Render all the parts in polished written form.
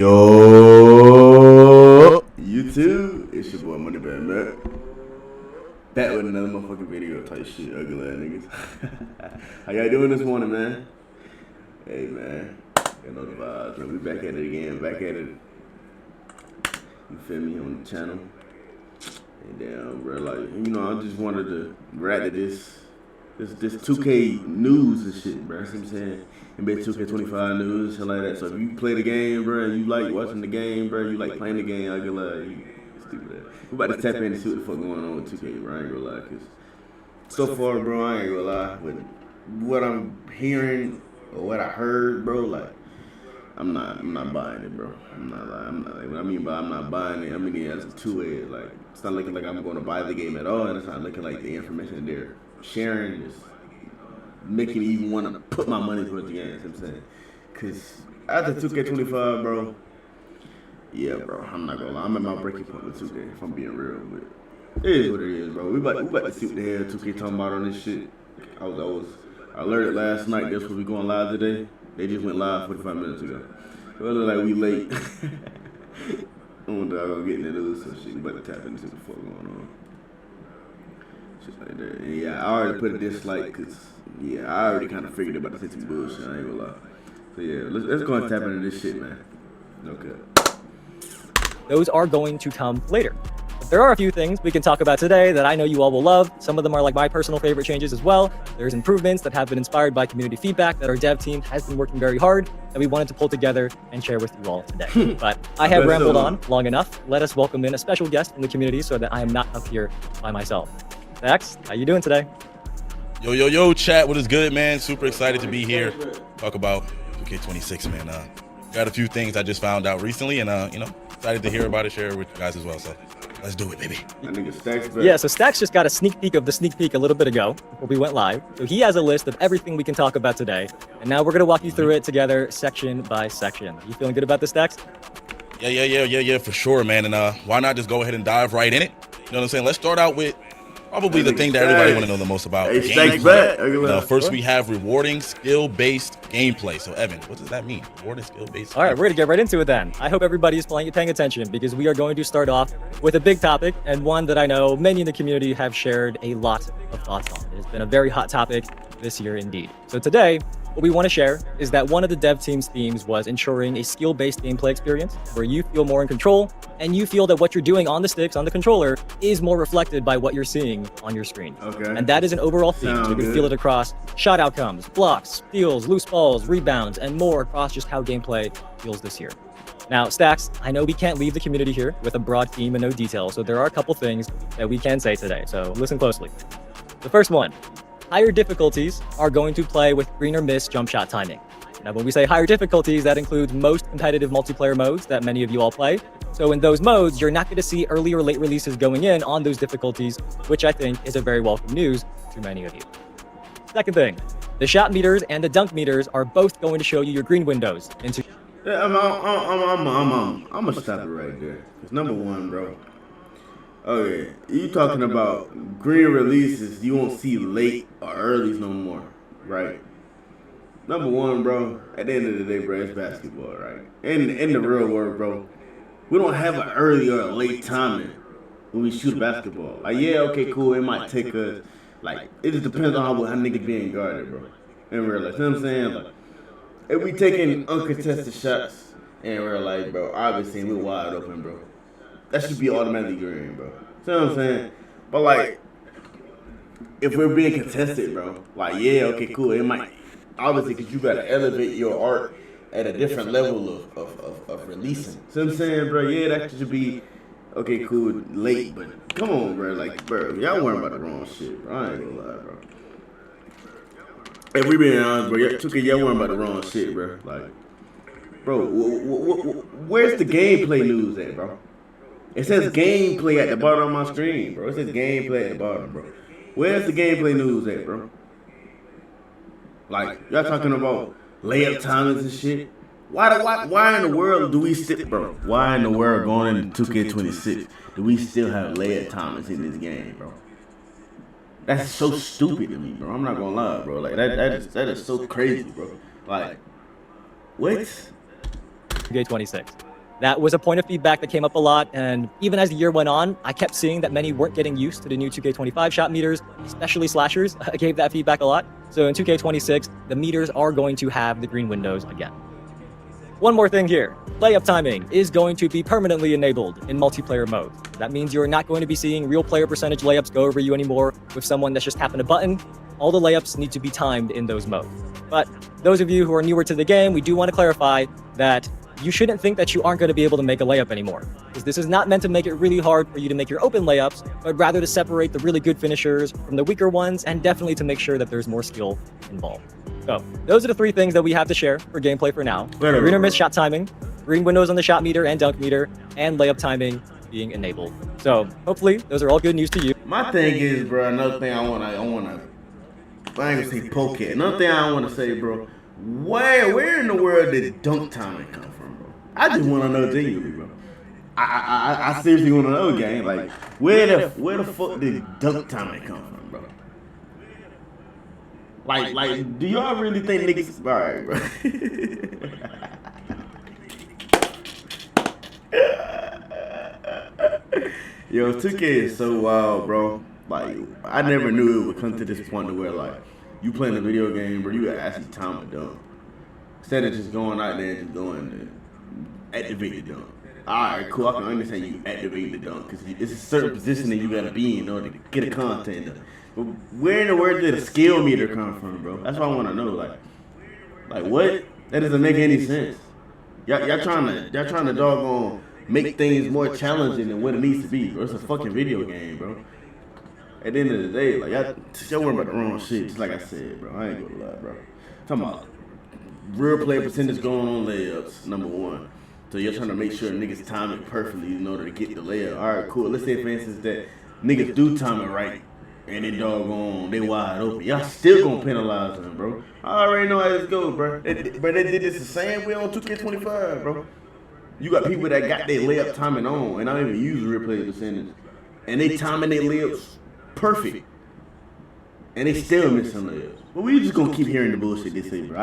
Yo, YouTube, it's your boy Moneybagg, man. Back with another motherfucking video type shit, ugly ass niggas. How y'all doing this morning, man? Hey, man, you know the vibes, man. We back at it again, back at it. You feel me, on the channel. And damn, bro, like, you know, I just wanted to rattle this 2K news and shit, bro. You know what I'm saying? NBA 2K25 news, shit like that. So if you play the game, bro, you like watching the game, bro, you like playing the game, I can lie, you stupid ass. We about to tap in and see what the fuck going on with 2K, bro. I ain't gonna lie, cause so far, bro, I ain't gonna lie, with what I'm hearing or what I heard, bro, like, I'm not buying it, bro. I'm not lying. What I mean by I'm not buying it, I mean yeah, it's two ways. Like, it's not looking like I'm going to buy the game at all, and it's not looking like the information they're sharing is making me even want to put my money towards the game. You know what I'm saying? Cause after 2K25, bro, yeah, bro, I'm not gonna lie. I'm at my breaking point with 2K. If I'm being real, but it is what it is, bro. We about to see what the hell 2K talking about on this shit. I was alerted last night. That's what we going live today. They just went live 45 minutes ago. So it look like we late. I'm gonna get into this so shit. We about to tap into what the fuck going on. Shit like that. And yeah, I already put a dislike because, yeah, I already kind of figured about the some bullshit. I ain't gonna lie. So yeah, let's go and tap into this shit, man. Okay. Those are going to come later. There are a few things we can talk about today that I know you all will love. Some of them are like my personal favorite changes as well. There's improvements that have been inspired by community feedback that our dev team has been working very hard that we wanted to pull together and share with you all today. But I have rambled on long enough. Let us welcome in a special guest in the community so that I am not up here by myself. Max, how you doing today? Yo, chat, what is good, man? Super excited to be here. Talk about 2K26, man. Got a few things I just found out recently, and you know, excited to hear about it, share it with you guys as well. So let's do it, baby. Yeah, so Stacks just got a sneak peek of the sneak peek a little bit ago before we went live. So he has a list of everything we can talk about today, and now we're gonna walk you through it together, section by section. You feeling good about this, Stacks? Yeah, for sure, man. And why not just go ahead and dive right in it? You know what I'm saying? Let's start out with probably the thing that everybody want to know the most about. Gameplay. First, we have rewarding skill-based gameplay. So, Evan, what does that mean? Rewarding skill-based. All right, we're gonna get right into it then. I hope everybody is paying attention because we are going to start off with a big topic and one that I know many in the community have shared a lot of thoughts on. It has been a very hot topic this year indeed. So today, what we want to share is that one of the dev team's themes was ensuring a skill-based gameplay experience where you feel more in control and you feel that what you're doing on the sticks, on the controller, is more reflected by what you're seeing on your screen. Okay. And that is an overall theme. So you can feel it across shot outcomes, blocks, steals, loose balls, rebounds, and more across just how gameplay feels this year. Now, Stacks, I know we can't leave the community here with a broad theme and no details, so there are a couple things that we can say today. So listen closely. The first one. Higher difficulties are going to play with green or miss jump shot timing. Now, when we say higher difficulties, that includes most competitive multiplayer modes that many of you all play. So in those modes, you're not going to see early or late releases going in on those difficulties, which I think is a very welcome news to many of you. Second thing, the shot meters and the dunk meters are both going to show you your green windows into. Yeah, I'm gonna stop it right there. Cause number one, bro. Okay, you talking about green releases, you won't see late or earlys no more, right? Number one, bro, at the end of the day, bro, it's basketball, right? In the real world, bro, we don't have an early or a late timing when we shoot basketball. Like, yeah, okay, cool, it might take us, like, it just depends on how niggas being guarded, bro, in real life. You know what I'm saying? Like, if we taking uncontested shots in real life, bro, obviously we're wide open, bro. That should be automatically green, bro. See what I'm saying? But, like, if we're being contested, bro, like, yeah, okay, cool. It might, obviously, because you got to elevate your art at a different level of releasing. See what I'm saying, bro? Yeah, that should be, okay, cool, late. But come on, bro. Like, bro, y'all worrying about the wrong shit, bro. I ain't gonna lie, bro. If we being honest, bro, y'all worrying about the wrong shit, bro. Like, bro, where's the gameplay news at, bro? It says gameplay at the bottom of my screen, bro. It says gameplay at the bottom, bro. Where's the gameplay news at, bro? Like, y'all talking about layup timings and shit? Why in the world do we still, bro? Why in the world going into 2K26 do we still have layup timings in this game, bro? That's so stupid to me, bro. I'm not gonna lie, bro. Like, that is so crazy, bro. Like, what? 2K26. That was a point of feedback that came up a lot, and even as the year went on, I kept seeing that many weren't getting used to the new 2K25 shot meters, especially slashers. I gave that feedback a lot. So in 2K26, the meters are going to have the green windows again. One more thing here. Layup timing is going to be permanently enabled in multiplayer mode. That means you're not going to be seeing real player percentage layups go over you anymore with someone that's just tapping a button. All the layups need to be timed in those modes. But those of you who are newer to the game, we do want to clarify that you shouldn't think that you aren't going to be able to make a layup anymore, because this is not meant to make it really hard for you to make your open layups, but rather to separate the really good finishers from the weaker ones, and definitely to make sure that there's more skill involved. So those are the 3 things that we have to share for gameplay for now. Green or miss shot timing, green windows on the shot meter and dunk meter, and layup timing being enabled. So hopefully those are all good news to you. My thing is, bro, another thing I ain't gonna say poke it. Another thing I want to say, bro, where in the world did dunk timing come from, bro? I just want to know genuinely, bro. I seriously want to know, gang. Like, where the fuck did dunk timing come from, bro? Like, do y'all really think niggas? All right, bro. Yo, 2K is so wild, bro. Like, I never knew it would come to this point to where, like, you playing a video game, bro, you gotta actually time a dunk. Instead of just going out there and just going and activate the dunk. Alright, cool, I can understand you activate the dunk, because it's a certain position that you gotta be in order to get a content done. But where in the world did a skill meter come from, bro? That's what I want to know. Like what? That doesn't make any sense. Y'all trying to doggone make things more challenging than what it needs to be, bro. It's a fucking video game, bro. At the end of the day, like, y'all worrying about the wrong shit, just like I said, bro. I ain't gonna lie, bro. Talking about real play percentage going on layups, number 1. So you're trying to make sure niggas time it perfectly in order to get the layup. Alright, cool. Let's say, for instance, that niggas do time it right and they doggone, they wide open. Y'all still gonna penalize them, bro. I already know how this goes, bro. But they did this the same way on 2K25, bro. You got people that got their layup timing on, and I don't even use real play percentage, and they timing their layups perfect, and they still miss some layups. But we just gonna keep hearing the bullshit they say, bro.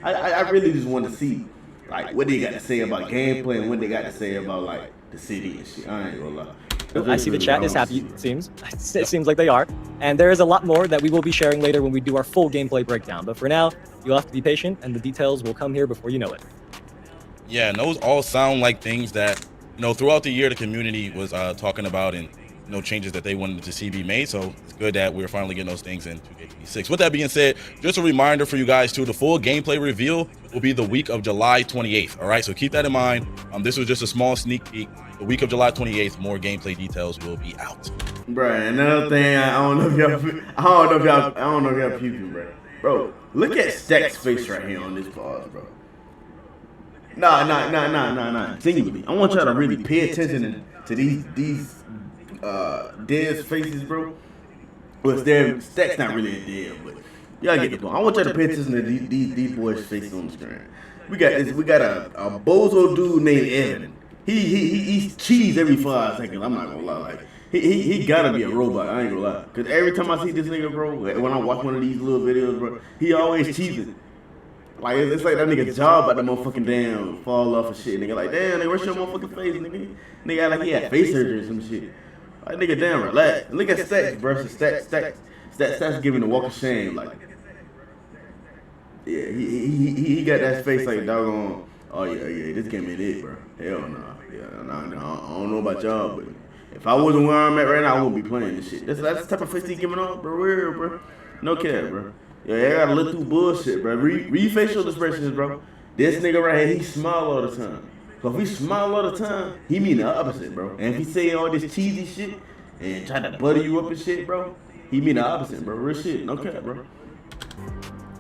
I really just want to see, like, what they got to say about gameplay and what they got to say about, like, the city and shit. I ain't gonna lie. I see the chat is happy, it seems. It seems like they are. And there is a lot more that we will be sharing later when we do our full gameplay breakdown. But for now, you'll have to be patient, and the details will come here before you know it. Yeah, and those all sound like things that, throughout the year the community was talking about, and changes that they wanted to see be made. So it's good that we're finally getting those things in 2K26. With that being said, just a reminder for you guys too, the full gameplay reveal will be the week of July 28th. All right, so keep that in mind. This was just a small sneak peek. The week of July 28th, more gameplay details will be out. Bruh, another thing, I don't know if y'all peeping, bro. Bro, look at Stack's face right here on this pause, bro. Nah. Genuinely, I want y'all to really pay attention to these Dez faces, bro. Well, Stack's not really a dead, but y'all get the point. I want y'all to pay attention to these boys' faces on the screen. We got a bozo dude named Evan. He eats cheese every 5 seconds. I'm not gonna lie, like he gotta be a robot. I ain't gonna lie, cause every time I see this nigga, bro, when I watch one of these little videos, bro, he always cheesing. Like it's like that nigga's job about the motherfucking damn fall off and shit. Nigga like, damn, they wash your motherfucking face, nigga. Nigga act like he had face surgery or some shit. Like nigga, damn, relax. Look at Stacks, bro. Stacks giving the walk of shame, like. Yeah, he got that face like doggone. Oh yeah, this game ain't it, bro. Hell nah. Yeah, nah, I don't know about y'all, but if I wasn't where I'm at right now, I wouldn't be playing this shit. That's the type of face he giving off, bro. Real, bro. No cap, bro. Yeah, I gotta look through bullshit, bro. Read facial expressions, bro. This nigga right here, he smile all the time. So if he smile all the time, he mean the opposite, bro. And if he say all this cheesy shit and try to butter you up and shit, bro, he mean the opposite, bro. Real shit. No cap, bro.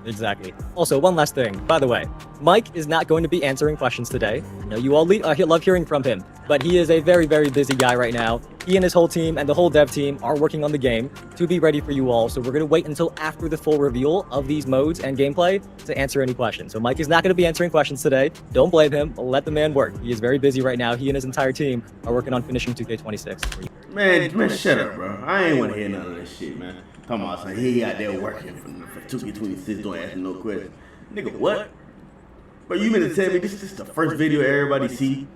Exactly. Also, one last thing. By the way, Mike is not going to be answering questions today. I know you all love hearing from him, but he is a very, very busy guy right now. He and his whole team and the whole dev team are working on the game to be ready for you all. So we're going to wait until after the full reveal of these modes and gameplay to answer any questions. So Mike is not going to be answering questions today. Don't blame him. Let the man work. He is very busy right now. He and his entire team are working on finishing 2K26. Man, shut up, bro. I ain't want to hear none of this shit, man. Come on, son. He out there working for 2K26. Don't ask him no questions. Nigga, what? Bro, you mean to tell me this is the first video everybody see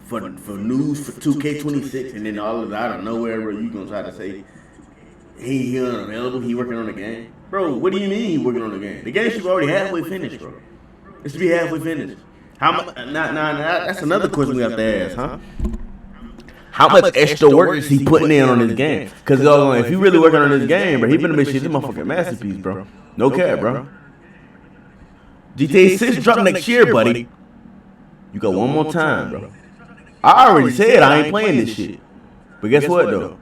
for news for 2K26, and then all of out of nowhere, bro, you gonna try to say he unavailable, he working on the game, bro? What do you mean he working on the game? The game should be already halfway finished, bro. It should be halfway finished. How much? That's another question we have to ask, huh? How much extra work is he putting in on this game? Because if he really working on this game, bro, he better make shit this motherfucking masterpiece, bro. No cap, bro. GTA 6 drop next year, buddy. You got one more time, bro. I already said I ain't playing this shit. But guess what, though?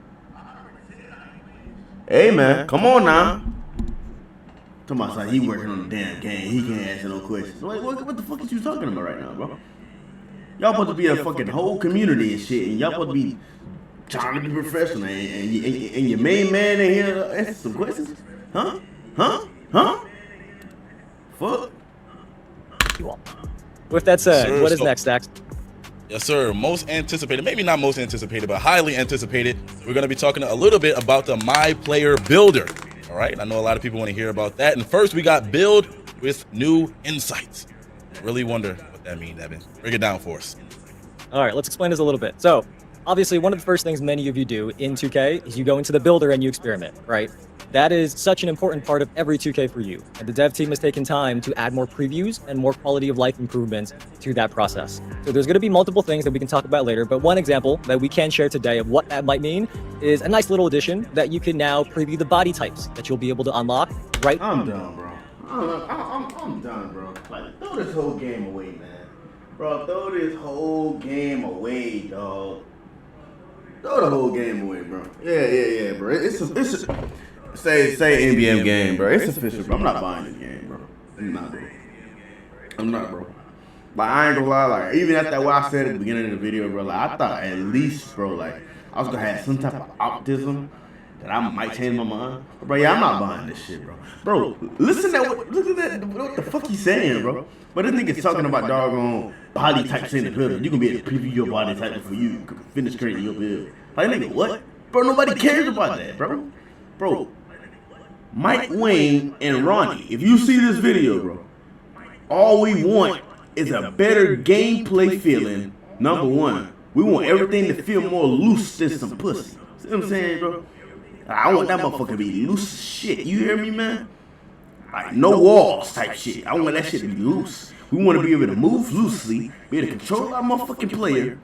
Hey, man, come on now. Talking about like he working on the damn game. He can't answer no questions. Like, what the fuck is you talking about right now, bro? Y'all supposed to be a fucking whole community and shit, and y'all supposed to be trying to be professional, and your main man in here answer some questions? Huh? Fuck. With that said, what is next, Dax? Yes, sir. Most anticipated, maybe not most anticipated, but highly anticipated. We're going to be talking a little bit about the My Player Builder. All right. I know a lot of people want to hear about that. And first, we got Build with New Insights. Really wonder what that means, Evan. Break it down for us. All right. Let's explain this a little bit. So, obviously, one of the first things many of you do in 2K is you go into the builder and you experiment, right? That is such an important part of every 2K for you. And the dev team has taken time to add more previews and more quality of life improvements to that process. So there's going to be multiple things that we can talk about later, but one example that we can share today of what that might mean is a nice little addition that you can now preview the body types that you'll be able to unlock, right? I'm done, bro. I'm done, bro. Like, throw this whole game away, man. Bro, throw this whole game away, dog. Throw the whole game away, bro. Yeah, bro. It's say NBM game, bro. It's official, bro. I'm not buying this game, bro. I'm not, bro. Like, I ain't gonna lie, like, even after what I said at the beginning of the video, bro, like, I thought at least, bro, like, I was gonna have some type of optimism that I might change my mind. But, bro, yeah, I'm not buying this shit, bro. Bro, look at that, what the fuck he's saying, bro. But this nigga's talking about doggone body types in the building. You can be able to preview your body type before you finish creating your build. Like, nigga, what? Bro, nobody cares about that, bro. Bro, Mike Wayne and Ronnie, if you see this video, bro, all we want is a better gameplay feeling. Number one, we want everything to feel more loose than some pussy. See what I'm saying, bro? I want that motherfucker to be loose as shit. You hear me, man? Like, no walls type shit. I want that shit to be loose. We want to be able to move loosely, be able to control our motherfucking player,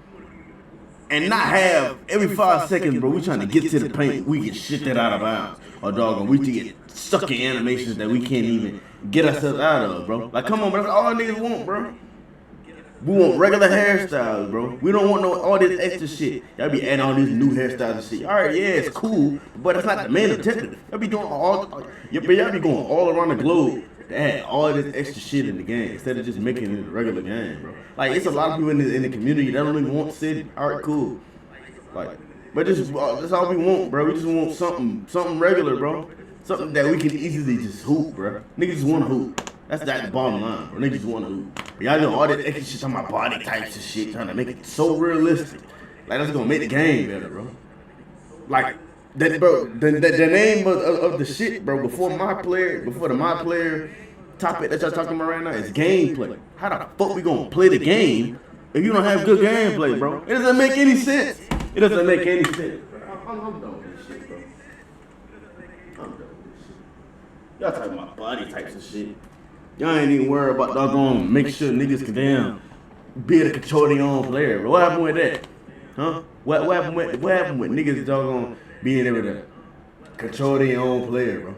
and not have every 5 seconds, bro, we trying to get to the paint, we get shit that out of bounds. Or doggone, we get stuck in animations that we can't even get ourselves out of, bro. Like, come on, bro, that's all our niggas want, bro. We want regular hairstyles, bro. We don't want all this extra shit. Y'all be adding all these new hairstyles and shit. All right, yeah, it's cool, but it's not the main objective. Y'all be doing y'all be going all around the globe to add all this extra shit in the game instead of just making it a regular game, bro. Like, it's a lot of people in the community that don't even want city. All right, cool. Like, but that's all we want, bro. We just want something regular, bro. Something that we can easily just hoop, bro. Niggas just want to hoop. That's the bottom line, bro. Niggas just want to hoop. But y'all doing all this extra shit on my body types and shit, trying to make it so realistic. Like, that's gonna make the game better, bro. Like, that, bro. The name of the shit, bro. Before the my player topic that y'all talking about right now is gameplay. How the fuck we gonna play the game if you don't have good gameplay, bro? It doesn't make any sense. It doesn't make any sense, bro. I'm done with this shit, bro. I'm done with this shit. Y'all talking about body types and shit. Y'all ain't even worried about doggone make sure niggas can damn be able to control their own player, bro. What happened with that? Huh? What happened with niggas doggone being able to control their own player, bro?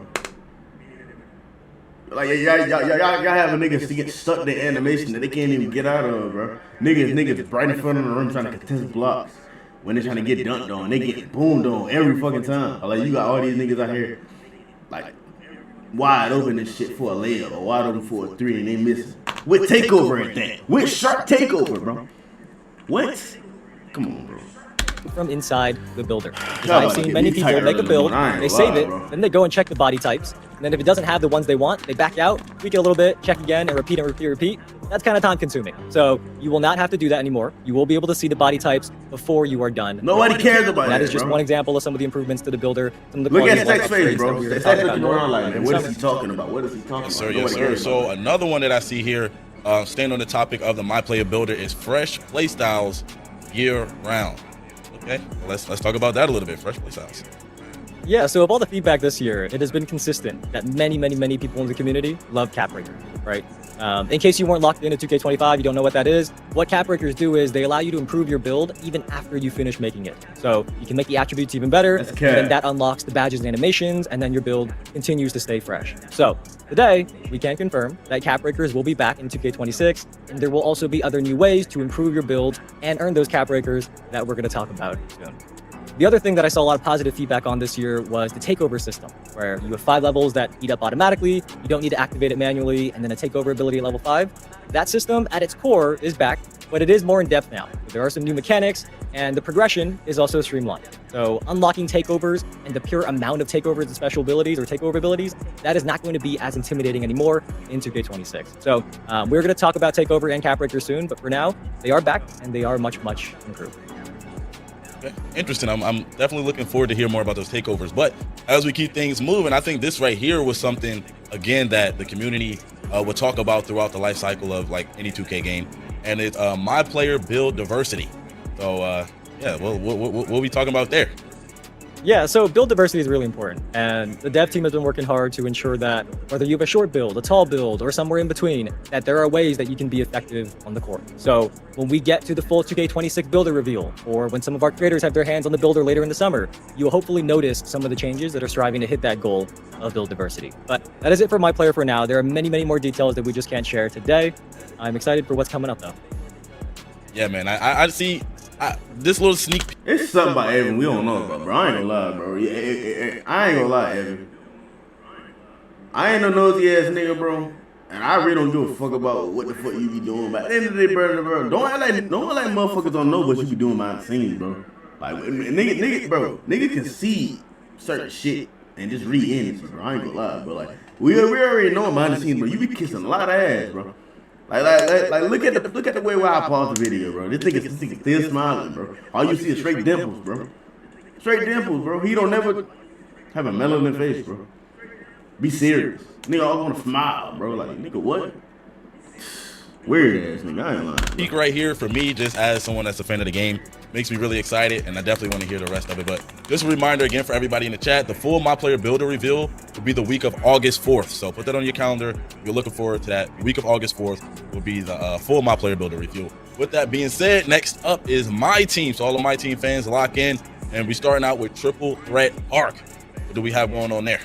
Like, y'all having niggas to get stuck in the animation that they can't even get out of, bro. Niggas right in front of the room trying to contest blocks. When they're trying to get dunked on, they get boomed on every fucking time. Like, you got all these niggas out here, like, wide open and shit for a layup or wide open for a three and they missing. With takeover at that. With sharp takeover, bro. What? Come on, bro. From inside the builder. Because I've seen many people make a build, they save it, then they go and check the body types, and then if it doesn't have the ones they want, they back out, tweak it a little bit, check again, and repeat. That's kind of time consuming. So you will not have to do that anymore. You will be able to see the body types before you are done. Nobody cares about that. That is just one example of some of the improvements to the builder. Some of the Look at Stack's face, bro. Stack's looking around like, man, what is he talking about? What is he talking about? Yes, sir. So another one that I see here, staying on the topic of the My Player Builder, is fresh playstyles year round. Okay, well, let's talk about that a little bit. Fresh Place House. Yeah, so of all the feedback this year, it has been consistent that many people in the community love cap breakers, right? In case you weren't locked into 2K25, you don't know what that is. What cap breakers do is they allow you to improve your build even after you finish making it. So you can make the attributes even better, and then that unlocks the badges and animations, and then your build continues to stay fresh. So today, we can confirm that cap breakers will be back in 2K26, and there will also be other new ways to improve your build and earn those cap breakers that we're going to talk about soon. The other thing that I saw a lot of positive feedback on this year was the takeover system, where you have 5 levels that heat up automatically, you don't need to activate it manually, and then a takeover ability at level 5. That system at its core is back, but it is more in depth now. There are some new mechanics, and the progression is also streamlined. So unlocking takeovers and the pure amount of takeovers and special abilities or takeover abilities, that is not going to be as intimidating anymore in 2K26. So we're going to talk about takeover and cap breaker soon, but for now, they are back, and they are much improved. Interesting. I'm definitely looking forward to hear more about those takeovers. But as we keep things moving, I think this right here was something, again, that the community would talk about throughout the life cycle of like any 2K game, and it's my player build diversity. So yeah, what are we talking about there? Yeah, so build diversity is really important, and the dev team has been working hard to ensure that whether you have a short build, a tall build, or somewhere in between, that there are ways that you can be effective on the court. So when we get to the full 2K26 builder reveal, or when some of our creators have their hands on the builder later in the summer, you will hopefully notice some of the changes that are striving to hit that goal of build diversity. But that is it for my player for now. There are many more details that we just can't share today. I'm excited for what's coming up though. Yeah, man, I see this little sneak. It's something about Evan we don't know about, bro. I ain't gonna lie, bro. I ain't gonna lie, Evan. I ain't no nosy ass nigga, bro. And I really don't give a fuck about what the fuck you be doing. But at the end of the day, bro, don't act like motherfuckers don't know what you be doing behind the scenes, bro. Like nigga can see certain shit and just read in it, bro. I ain't gonna lie, bro. Like we already know behind the scenes, bro. You be kissing a lot of ass, bro. Like look at the way where I pause the video, bro. This nigga still smiling, bro. All you see is straight dimples, bro. Straight dimples, bro. He don't never have a melanin face, bro. Be serious. Nigga always wanna smile, bro. Like, nigga, what? Weird ass nigga, I ain't lying. Peak right here for me, just as someone that's a fan of the game, makes me really excited, and I definitely want to hear the rest of it. But just a reminder again for everybody in the chat, the full My Player Builder reveal will be the week of August 4th. So put that on your calendar. You're looking forward to that. The week of August 4th will be the full My Player Builder reveal. With that being said, next up is my team. So all of my team fans, lock in, and we're starting out with Triple Threat Arc. What do we have going on there?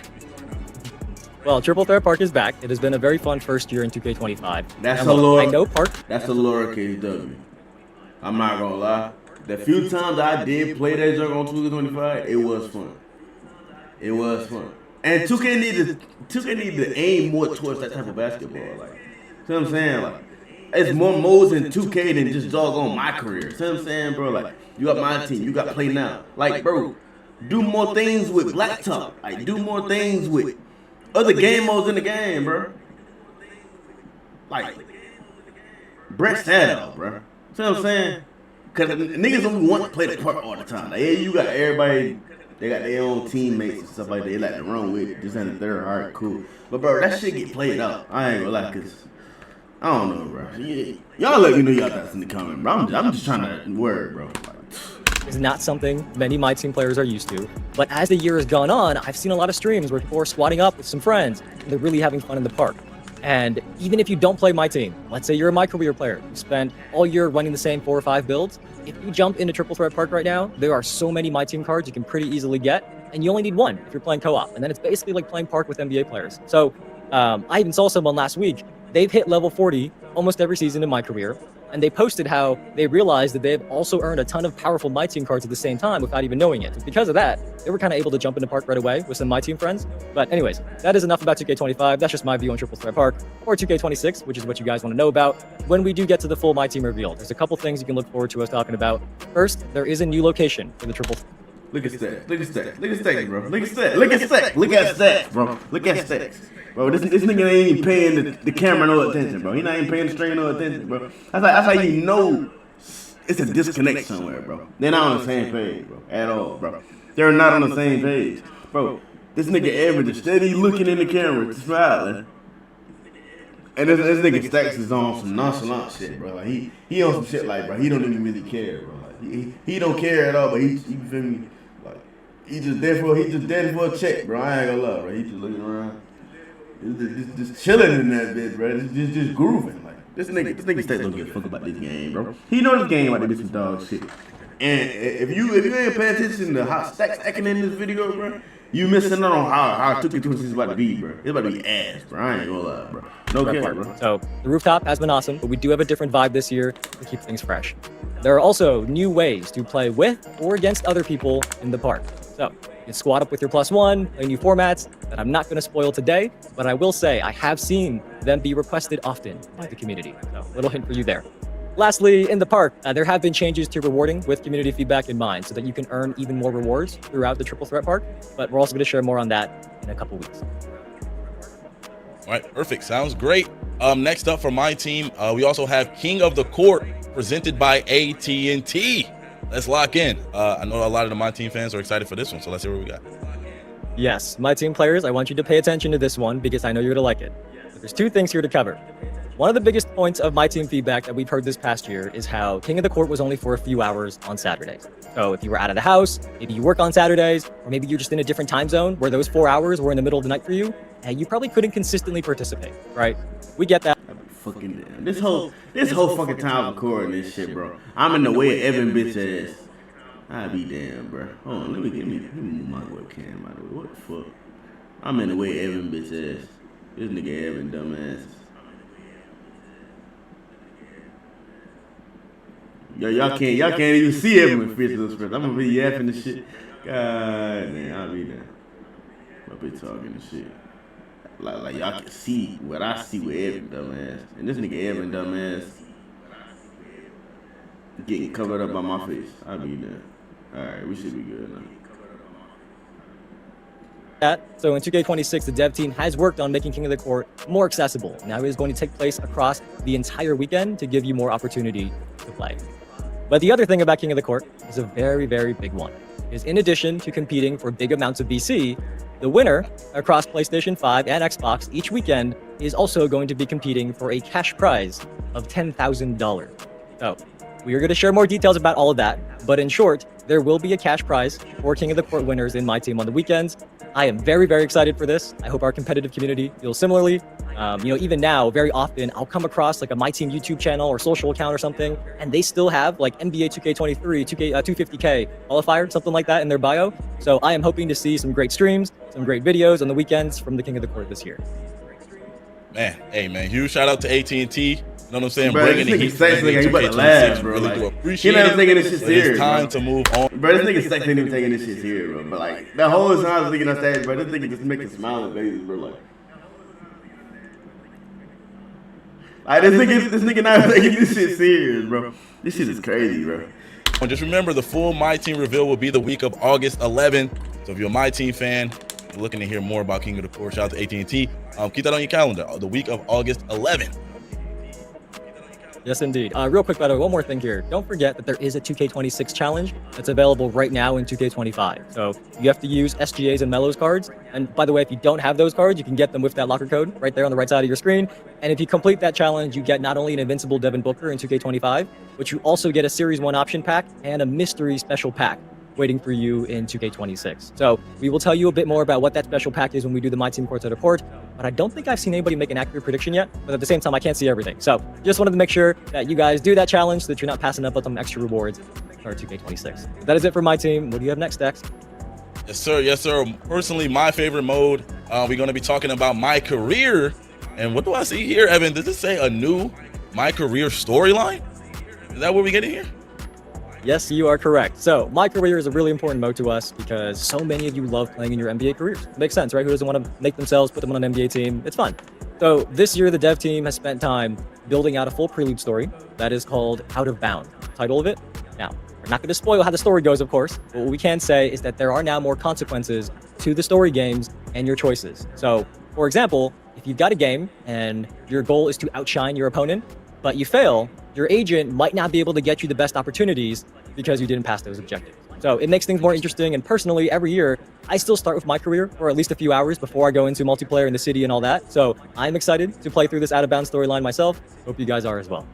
Well, Triple Threat Park is back. It has been a very fun first year in 2K25. That's a lower. I know Park. That's a lowercase W. I'm not gonna lie. The few times I did play that joke on 2K25, it was fun. It was fun. And 2K needed to aim more towards that type of basketball. Like, see what I'm saying? Like, it's more modes in 2K than just doggone my career. See what I'm saying, bro? Like, you got my team, you got Play Now. Like, bro, do more things with Blacktop. Like, do more things with other game modes in the game, bro. Like, Brett Sadow, bro. See what I'm saying? Because niggas don't want to play the part all the time. Like, yeah, you got everybody, they got their own teammates and stuff like that. They like to run with it. Just in the third, all right, cool. But, bro, that shit get played out. I ain't gonna lie, because I don't know, bro. Y'all let me know y'all thoughts in the comments, bro. I'm just trying to word, bro. Is not something many My Team players are used to. But as the year has gone on, I've seen a lot of streams where people are squatting up with some friends, and they're really having fun in the park. And even if you don't play My Team, let's say you're a My Career player, you spend all year running the same 4 or 5 builds, if you jump into Triple Threat Park right now, there are so many My Team cards you can pretty easily get, and you only need 1 if you're playing co-op, and then it's basically like playing Park with NBA players. So I even saw someone last week, they've hit level 40 almost every season in My Career, and they posted how they realized that they've also earned a ton of powerful My Team cards at the same time without even knowing it. Because of that, they were kind of able to jump into Park right away with some My Team friends. But anyways, that is enough about 2K25. That's just my view on Triple Threat Park, or 2K26, which is what you guys want to know about. When we do get to the full My Team reveal, there's a couple things you can look forward to us talking about. First, there is a new location for the Triple. Look at stats. Look at stats. Look at stats, bro. Look at stats. Look at stats. Look at stats, bro. Look at stats. Bro, this nigga ain't even paying the camera no attention, bro. He not even paying the stream no attention, bro. That's how you know it's a disconnect somewhere, bro. They're not on the same page, bro, at all, bro. They're not on the same page, bro. This nigga Evan is steady looking in the camera, smiling, and this nigga Stacks is on some nonchalant shit, bro. Like he on some shit like, bro, he don't even really care, bro. Like, He don't care at all, but he feel me? Like he just there for a check, bro. I ain't gonna lie, bro. He just looking around, just chilling in that bitch, bro. Just grooving. Like this nigga State don't give a fuck about this game, bro. He know this game about to be some dog shit. And if you ain't paying attention to how stacking in this video, bro, you missing out on how 2K26 is about to be, bro. It's about to be ass, bro. I ain't gonna lie, bro. No care, bro. So the rooftop has been awesome, but we do have a different vibe this year to keep things fresh. There are also new ways to play with or against other people in the park. So you can squad up with your +1, play new formats that I'm not going to spoil today, but I will say I have seen them be requested often by the community. So little hint for you there. Lastly, in the park, there have been changes to rewarding with community feedback in mind so that you can earn even more rewards throughout the Triple Threat Park, but we're also going to share more on that in a couple weeks. All right, perfect. Sounds great. Next up for my team, we also have King of the Court presented by AT&T. Let's lock in. I know a lot of the My Team fans are excited for this one, so let's see what we got. Yes, My Team players, I want you to pay attention to this one because I know you're going to like it. There's two things here to cover. One of the biggest points of My Team feedback that we've heard this past year is how King of the Court was only for a few hours on Saturdays. So if you were out of the house, maybe you work on Saturdays, or maybe you're just in a different time zone where those 4 hours were in the middle of the night for you, and you probably couldn't consistently participate, right? We get that. Fucking damn. This whole fucking time recording this shit, bro. I'm in the way of Evan bitch ass. I be damn, bro. Hold on, let me move my webcam out of the way. What the fuck? I'm in the way of Evan bitch ass. This nigga Evan dumbass. Yo, y'all can't even see Evan face those spreads. I'm gonna be yapping the shit. God damn, I'll be there. I'll be talking the shit. Like y'all can see what I see with Evan dumbass. And this nigga Evan dumbass getting covered up by my face. I'll be there. Alright, we should be good now. So in 2K26, the dev team has worked on making King of the Court more accessible. Now it is going to take place across the entire weekend to give you more opportunity to play. But the other thing about King of the Court is a very, very big one. Is in addition to competing for big amounts of VC, the winner across PlayStation 5 and Xbox each weekend is also going to be competing for a cash prize of $10,000. So we are going to share more details about all of that, but in short, there will be a cash prize for King of the Court winners in My Team on the weekends. I am very, very excited for this. I hope our competitive community feels similarly. Even now, very often I'll come across like a My Team YouTube channel or social account or something, and they still have like NBA 2K23, 250K qualifier, something like that in their bio. So I am hoping to see some great streams, some great videos on the weekends from the King of the Court this year. Man, hey man, huge shout out to AT&T. You know what I'm saying? Bro, bringing the heat for he about to laugh, bro. Really like, do appreciate he not taking this shit it. serious. It's time bro. to move on. Bro, this nigga Stacks ain't even taking this shit serious, bro. But like, the whole time I was looking on stage, bro, this nigga just making smiling faces, bro. Like this nigga not taking this shit serious, bro. This shit is crazy, bro. And just remember, the full My Team reveal will be the week of August 11th. So if you're a My Team fan, you're looking to hear more about King of the Court, shout out to AT&T. Keep that on your calendar, the week of August 11th. Yes, indeed. Real quick, by the way, one more thing here. Don't forget that there is a 2K26 challenge that's available right now in 2K25. So you have to use SGAs and Mellows cards. And by the way, if you don't have those cards, you can get them with that locker code right there on the right side of your screen. And if you complete that challenge, you get not only an invincible Devin Booker in 2K25, but you also get a Series 1 option pack and a mystery special pack waiting for you in 2K26. So we will tell you a bit more about what that special pack is when we do the My Team Courtside Report, but I don't think I've seen anybody make an accurate prediction yet, but at the same time, I can't see everything. So just wanted to make sure that you guys do that challenge so that you're not passing up on some extra rewards for 2K26. That is it for My Team. What do you have next, Dex? Yes, sir. Yes, sir. Personally, my favorite mode, we're going to be talking about My Career. And what do I see here, Evan? Does this say a new My Career storyline? Is that what we're getting here? Yes, you are correct. So My Career is a really important mode to us because so many of you love playing in your NBA careers. Makes sense, right? Who doesn't want to make themselves, put them on an NBA team? It's fun. So this year, the dev team has spent time building out a full prelude story that is called Out of Bound. Title of it? Now, we're not going to spoil how the story goes, of course, but what we can say is that there are now more consequences to the story games and your choices. So, for example, if you've got a game and your goal is to outshine your opponent, but you fail, your agent might not be able to get you the best opportunities because you didn't pass those objectives. So it makes things more interesting. And personally, every year, I still start with My Career for at least a few hours before I go into multiplayer in the city and all that. So I'm excited to play through this Out of Bounds storyline myself. Hope you guys are as well.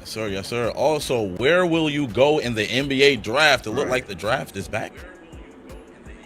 Yes, sir. Yes, sir. Also, where will you go in the NBA draft? It looked like the draft is back.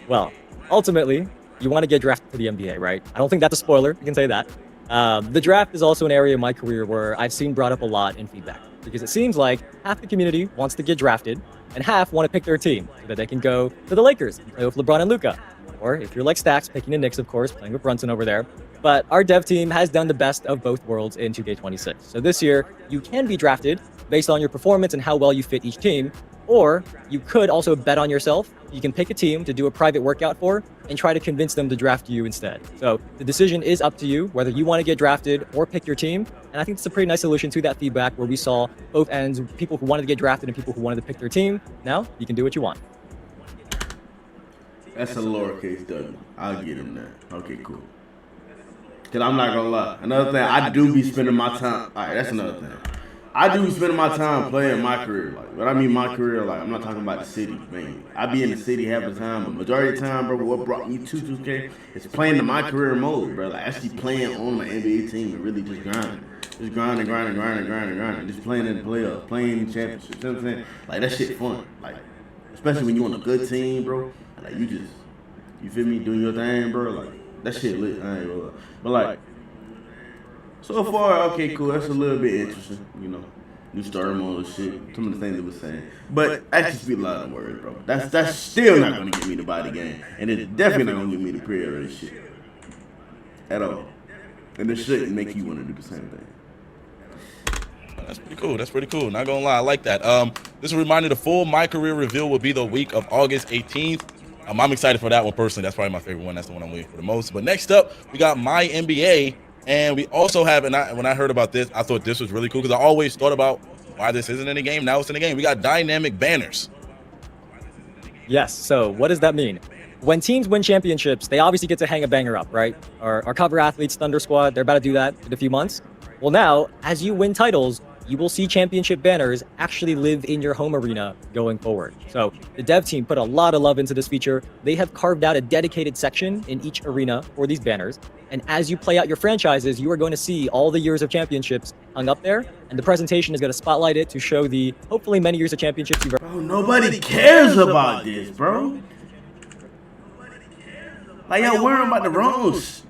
Well, ultimately, you want to get drafted to the NBA, right? I don't think that's a spoiler. I can say that. The draft is also an area of my career where I've seen brought up a lot in feedback because it seems like half the community wants to get drafted and half want to pick their team so that they can go to the Lakers and play with LeBron and Luka. Or if you're like Stacks, picking the Knicks, of course, playing with Brunson over there. But our dev team has done the best of both worlds in 2K26. So this year, you can be drafted based on your performance and how well you fit each team. Or you could also bet on yourself. You can pick a team to do a private workout for and try to convince them to draft you instead. So the decision is up to you whether you want to get drafted or pick your team. And I think it's a pretty nice solution to that feedback where we saw both ends, people who wanted to get drafted and people who wanted to pick their team. Now you can do what you want. That's a lowercase W. I'll get him that. Okay, cool. Because I'm not going to lie. Another thing, I do be spending my time. All right, that's another thing. I do be spending my time playing my career. Like, when I mean my career, like, I'm not talking about the city, man. I be in the city half the time, but majority of the time, bro, what brought me to 2K is playing the my career mode, bro. Like, actually playing on my NBA team and really just grinding. Just grinding. Just playing in the playoffs, playing in the championships. You know what I'm saying? Like, that shit fun. Like, especially when you on a good team, bro. Like, you feel me, doing your thing, bro. Like, that shit lit. I ain't gonna lie. But, like, so far, okay, cool. That's a little bit interesting, you know. New starter mode and shit. Some of the things they were saying. But actually speak a lot of words, bro. That's still not gonna get me to buy the game. And it's definitely not gonna get me to pre-order this shit. At all. And it shouldn't make you want to do the same thing. That's pretty cool. That's pretty cool. Not gonna lie, I like that. Just a reminder, the full My Career reveal will be the week of August 18th. I'm excited for that one personally. That's probably my favorite one. That's the one I'm waiting for the most. But next up, we got My NBA. And we also have, when I heard about this, I thought this was really cool because I always thought about why this isn't in the game. Now it's in the game. We got dynamic banners. Yes. So what does that mean? When teams win championships, they obviously get to hang a banger up, right? Our cover athletes, Thunder Squad, they're about to do that in a few months. Well, now, as you win titles, you will see championship banners actually live in your home arena going forward. So the dev team put a lot of love into this feature. They have carved out a dedicated section in each arena for these banners. And as you play out your franchises, you are going to see all the years of championships hung up there. And the presentation is going to spotlight it to show the hopefully many years of championships you've Bro, nobody cares about this, bro. Like, y'all worrying about the wrong shit.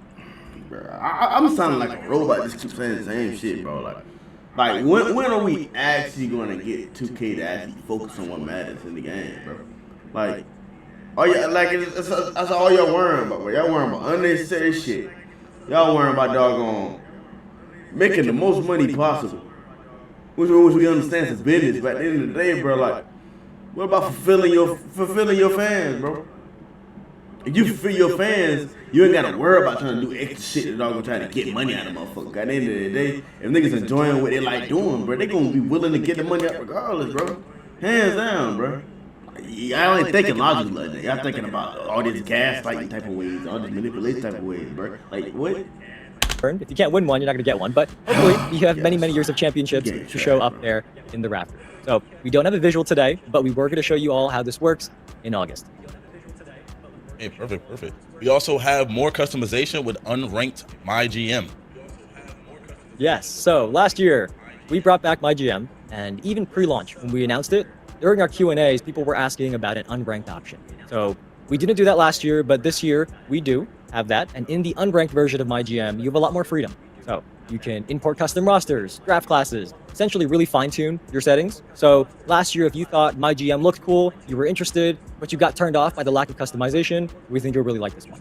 I'm sounding like a robot. Just keep saying the same shit, bro. Like when are we actually going to get 2K to actually focus on what matters in the game, bro? Like, that's all y'all worrying about, bro. Y'all worrying about unnecessary shit. Y'all worrying about doggone making the most money possible. Which we understand is business, but at the end of the day, bro, like, what about fulfilling your fans, bro? If you fulfill your fans, you ain't gotta worry about trying to do extra shit that dog gonna try to get money out of motherfuckers. At the end of the day, if niggas enjoying what they like doing, bro, they gonna be willing to get the money out regardless, bro. Hands down, bro. Y'all ain't thinking logically like that. Y'all thinking about all this gaslighting type of ways, all this manipulation type of ways, bro. Like, what? If you can't win one, you're not going to get one. But hopefully, you have many years of championships to show up there in the rafters. So we don't have a visual today, but we were going to show you all how this works in August. Hey, perfect. We also have more customization with unranked MyGM. Yes. So last year, we brought back MyGM, and even pre-launch, when we announced it, during our Q&As, people were asking about an unranked option. So we didn't do that last year, but this year we do have that. And in the unranked version of MyGM, you have a lot more freedom. So you can import custom rosters, draft classes, essentially really fine-tune your settings. So last year, if you thought MyGM looked cool, you were interested, but you got turned off by the lack of customization, we think you'll really like this one.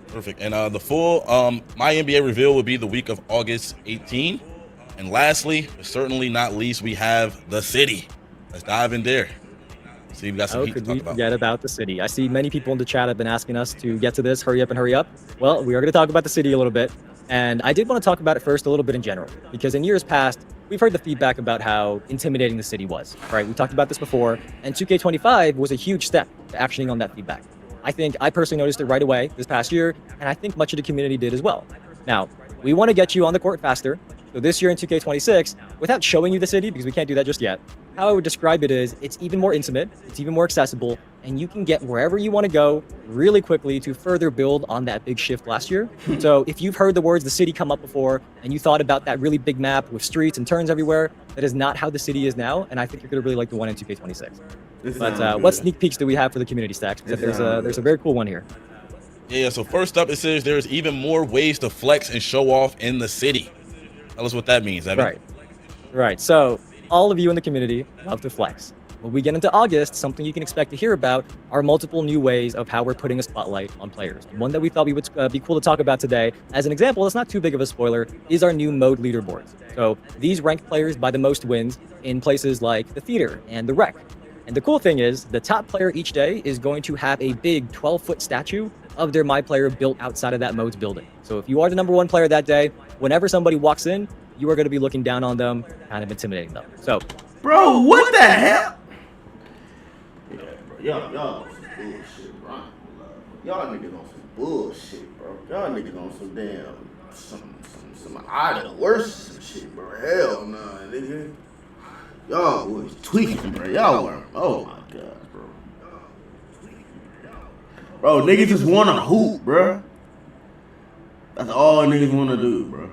Perfect. And the full My NBA reveal will be the week of August 18. And lastly, but certainly not least, we have the city. Let's dive in there. See, we got some heat to talk about. Forget about the city? I see many people in the chat have been asking us to get to this. Hurry up. Well, we are going to talk about the city a little bit. And I did want to talk about it first a little bit in general, because in years past, we've heard the feedback about how intimidating the city was, right? We talked about this before, and 2K25 was a huge step to actioning on that feedback. I personally noticed it right away this past year, and I think much of the community did as well. Now, we want to get you on the court faster. So this year in 2K26, without showing you the city, because we can't do that just yet, how I would describe it is it's even more intimate, it's even more accessible, and you can get wherever you want to go really quickly to further build on that big shift last year. So if you've heard the words the city come up before and you thought about that really big map with streets and turns everywhere, that is not how the city is now, and I think you're going to really like the one in 2K26. But what sneak peeks do we have for the community stacks? Because there's a very cool one here. Yeah, so first up, it says there's even more ways to flex and show off in the city. Tell us what that means, Evan. Right. So all of you in the community love to flex. When we get into August, something you can expect to hear about are multiple new ways of how we're putting a spotlight on players. One that we thought we would be cool to talk about today, as an example, it's not too big of a spoiler, is our new mode leaderboards. So these rank players by the most wins in places like the theater and the rec. And the cool thing is, the top player each day is going to have a big 12-foot statue of their My Player built outside of that mode's building. So if you are the #1 player that day, whenever somebody walks in, you are going to be looking down on them, kind of intimidating them. So, bro, what the hell? Yeah, bro, y'all on some bullshit, bro. Y'all niggas on some bullshit, bro. Y'all niggas on some damn, some out of the worst shit, bro. Hell nah, nigga. Y'all was tweaking, bro. Y'all were, oh my god, bro. Bro, niggas just wanna hoop, bro. That's all niggas wanna do, bro.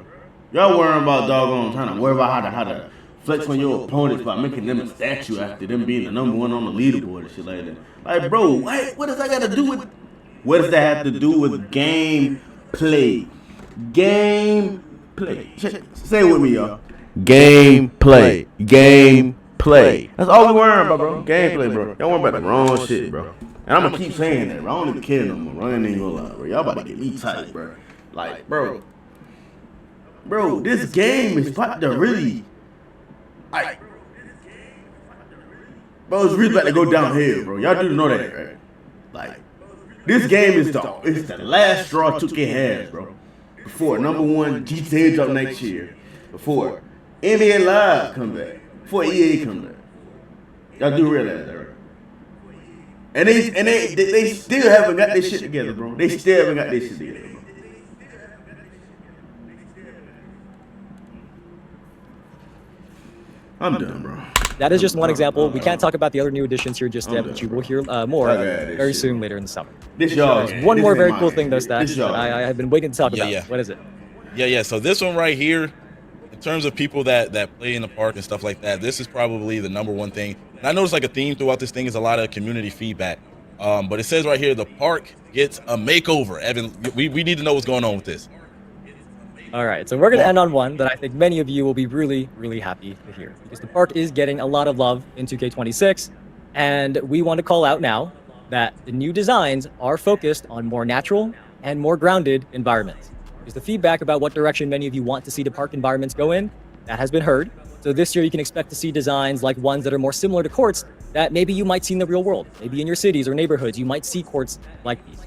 Y'all worrying about doggone, trying to worry about how to flex on your opponents by making them a statue after them being the #1 on the leaderboard and shit like that. Like, bro, what does that got to do with? What does that have to do with game play? Game play. Say it with me, y'all. Game play. Game play. That's all we worrying about, bro. Gameplay, bro. Y'all worrying about the wrong shit, bro. And I'm gonna keep saying that, bro. I don't even care no more, bro. I ain't even gonna lie, bro. Y'all about to get me tight, bro. Like, bro, this game is about to really, like, bro, it's really about to go downhill, bro. Y'all do know that, right? Like, this game is the last straw 2K has, bro. Before #1 GTA drop next year, before NBA Live come back, before EA come back. Y'all do realize that, right? And they still haven't got this shit together, bro. They still haven't got this shit together, bro. I'm done, bro. That is just one example. We can't talk about the other new additions here just yet, but you will hear more very soon later in the summer. There's one more very cool thing, though, Stacks, that I have been waiting to talk about. What is it? Yeah. So this one right here, in terms of people that play in the park and stuff like that, this is probably the #1 thing. And I noticed like a theme throughout this thing is a lot of community feedback. But it says right here, the park gets a makeover. Evan, we need to know what's going on with this. All right, so we're going to end on one that I think many of you will be really, really happy to hear, because the park is getting a lot of love in 2K26, and we want to call out now that the new designs are focused on more natural and more grounded environments. Because the feedback about what direction many of you want to see the park environments go in, that has been heard. So this year you can expect to see designs like ones that are more similar to courts that maybe you might see in the real world. Maybe in your cities or neighborhoods, you might see courts like these.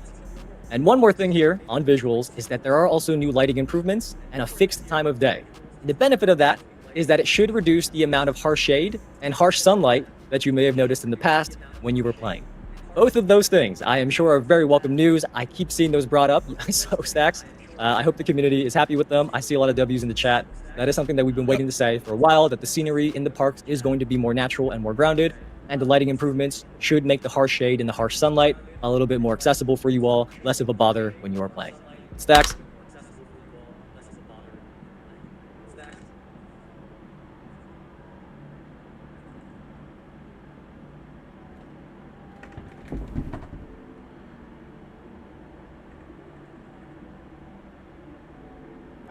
And one more thing here on visuals is that there are also new lighting improvements and a fixed time of day. The benefit of that is that it should reduce the amount of harsh shade and harsh sunlight that you may have noticed in the past when you were playing. Both of those things, I am sure, are very welcome news. I keep seeing those brought up. So, Stacks, I hope the community is happy with them. I see a lot of W's in the chat. That is something that we've been waiting to say for a while, that the scenery in the parks is going to be more natural and more grounded. And the lighting improvements should make the harsh shade and the harsh sunlight a little bit more accessible for you all, less of a bother when you are playing. Stacks?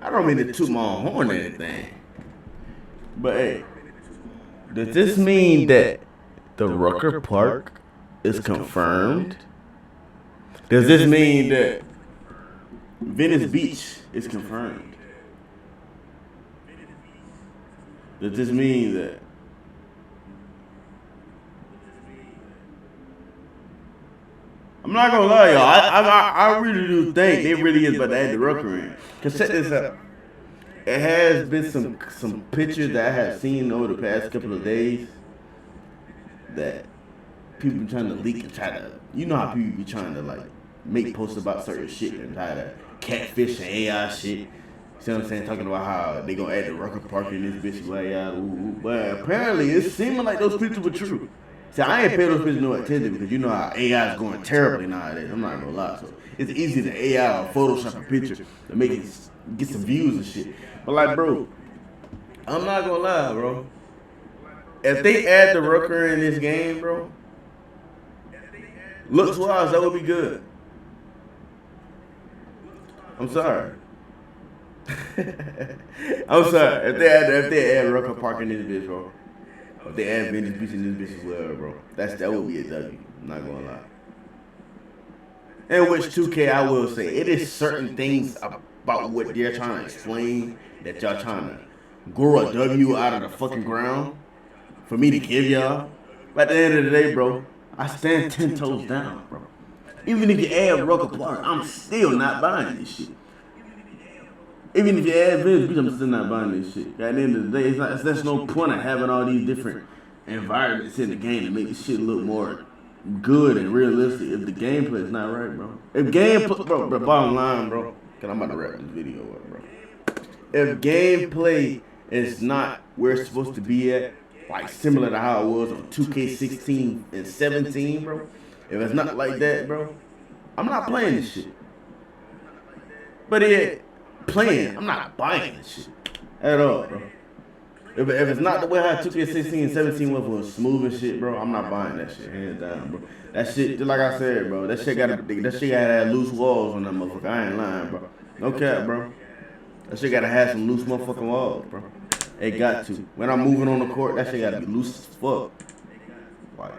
I don't mean to toot my own horn or anything, but hey, does this mean that the Rucker Park is confirmed? Does this mean that Venice Beach is confirmed? Does this mean that I'm not gonna lie, y'all. I really do think they really is about to add the Rucker in. Cause check this out. It has been some pictures that I have seen over the past couple of days that people be trying to leak and try to, you know how people be trying to like make posts about certain shit and try to catfish and AI shit. You see what I'm saying? Talking about how they gonna add the Rucker Park in this bitch, like, but apparently it's seeming like those pictures were true. See, I ain't pay those bitches no attention because you know how AI is going terribly nowadays. I'm not gonna lie. So it's easy to AI or Photoshop a picture to make it get some views and shit. But like, bro, I'm not gonna lie, bro. If they add the Rucker in this game, bro, looks wise, that would be good. I'm sorry. I'm sorry. If they add Rucker Park in this bitch, bro. If they add Vintage Beach in this bitch as well, bro. That would be a W. I'm not gonna lie. In which 2K, I will say, it is certain things about what they're trying to explain that y'all trying to grow a W out of the fucking ground for me to give y'all. But at the end of the day, bro, I stand 10 toes down, bro. Even if you add Rucker Park, I'm still not buying this shit. Even if you add Vintage Beach, I'm still not buying this shit. At the end of the day, there's no point of having all these different environments in the game to make this shit look more good and realistic if the gameplay is not right, bro. If gameplay, bro, bottom line, bro, cause I'm about to wrap this video up, bro. If gameplay is not where it's supposed to be at, like similar to how it was on 2K16 and 17, bro. If it's not like that, bro, I'm not playing this shit. But I'm not buying this shit at all, bro. If it's not the way how 2K16 and 17 was smooth and shit, bro, I'm not buying that shit, hands down, bro. That shit, just like I said, bro, that shit gotta have loose walls on that motherfucker. I ain't lying, bro. No cap, bro. That shit gotta have some loose motherfucking walls, bro. It got to. When I'm moving on the court, that shit gotta be loose as fuck. Like,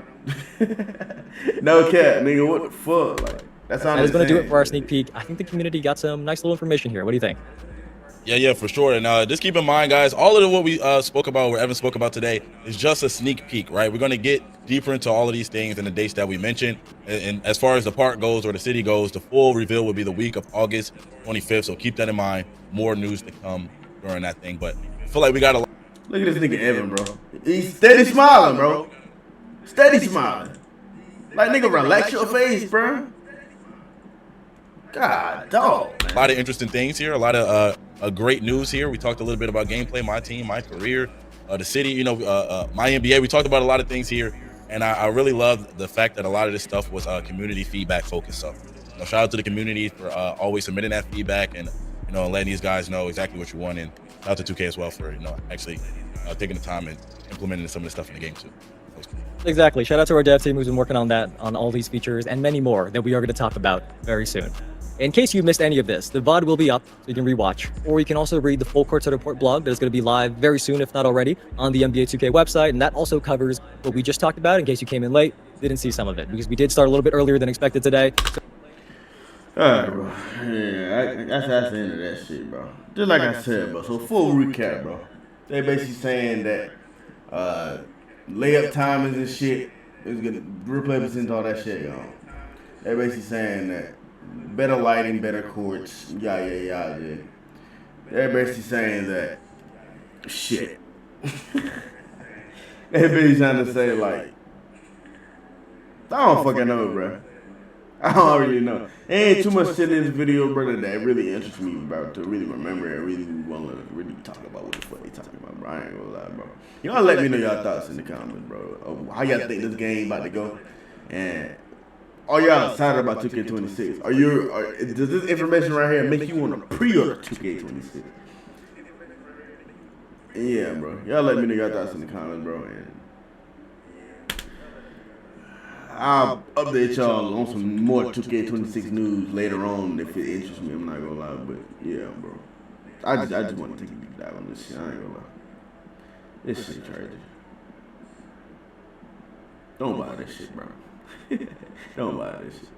no cap, nigga, what the fuck? Like, that's all. That is gonna do it for our sneak peek. I think the community got some nice little information here. What do you think? Yeah, for sure. And just keep in mind, guys, all of what we spoke about, or Evan spoke about today, is just a sneak peek, right? We're going to get deeper into all of these things and the dates that we mentioned. And as far as the park goes or the city goes, the full reveal will be the week of August 25th. So keep that in mind. More news to come during that thing. But I feel like we got a lot. Look at this nigga Evan, bro. He's steady smiling, bro. Steady smiling. Like, nigga, relax your face, bro. God, dog. A lot of interesting things here. A lot of great news here. We talked a little bit about gameplay, my team, my career, the city, you know, my NBA. We talked about a lot of things here, and I really love the fact that a lot of this stuff was community feedback focused. So, you know, shout out to the community for always submitting that feedback and, you know, letting these guys know exactly what you want. And shout out to 2K as well for, you know, actually taking the time and implementing some of the stuff in the game too. Exactly. Shout out to our dev team who's been working on that, on all these features and many more that we are going to talk about very soon. In case you missed any of this, the VOD will be up, so you can rewatch, or you can also read the full Courtside Report blog that is going to be live very soon, if not already, on the NBA 2K website, and that also covers what we just talked about, in case you came in late, didn't see some of it, because we did start a little bit earlier than expected today. Alright, bro. Yeah, that's the end of that shit, bro. Just like I said, bro. So full recap, bro. They basically saying that layup timings and shit is gonna replay percent all that shit, y'all. They basically saying that better lighting, better courts, yeah. They're basically saying that shit. They basically trying to say like, I don't fucking know, bro. I don't really know. There ain't too much shit in this video, brother, that really interests me, bro, to really remember and really want to really talk about what the fuck they talking about, bro. I ain't gonna lie, bro. Y'all let me know y'all thoughts in the comments, bro. How y'all think this game about to go? And are y'all excited about 2K26? Does this information right here make you want to pre-order 2K26? Yeah, bro. Y'all let me know y'all thoughts in the comments, bro. And I'll update y'all on some more 2K26 news later on if it interests me. I'm not gonna lie, but yeah, bro. I just want to take a deep dive on this shit. I ain't gonna lie. This shit tragic. Don't buy this shit, bro. Don't buy this shit.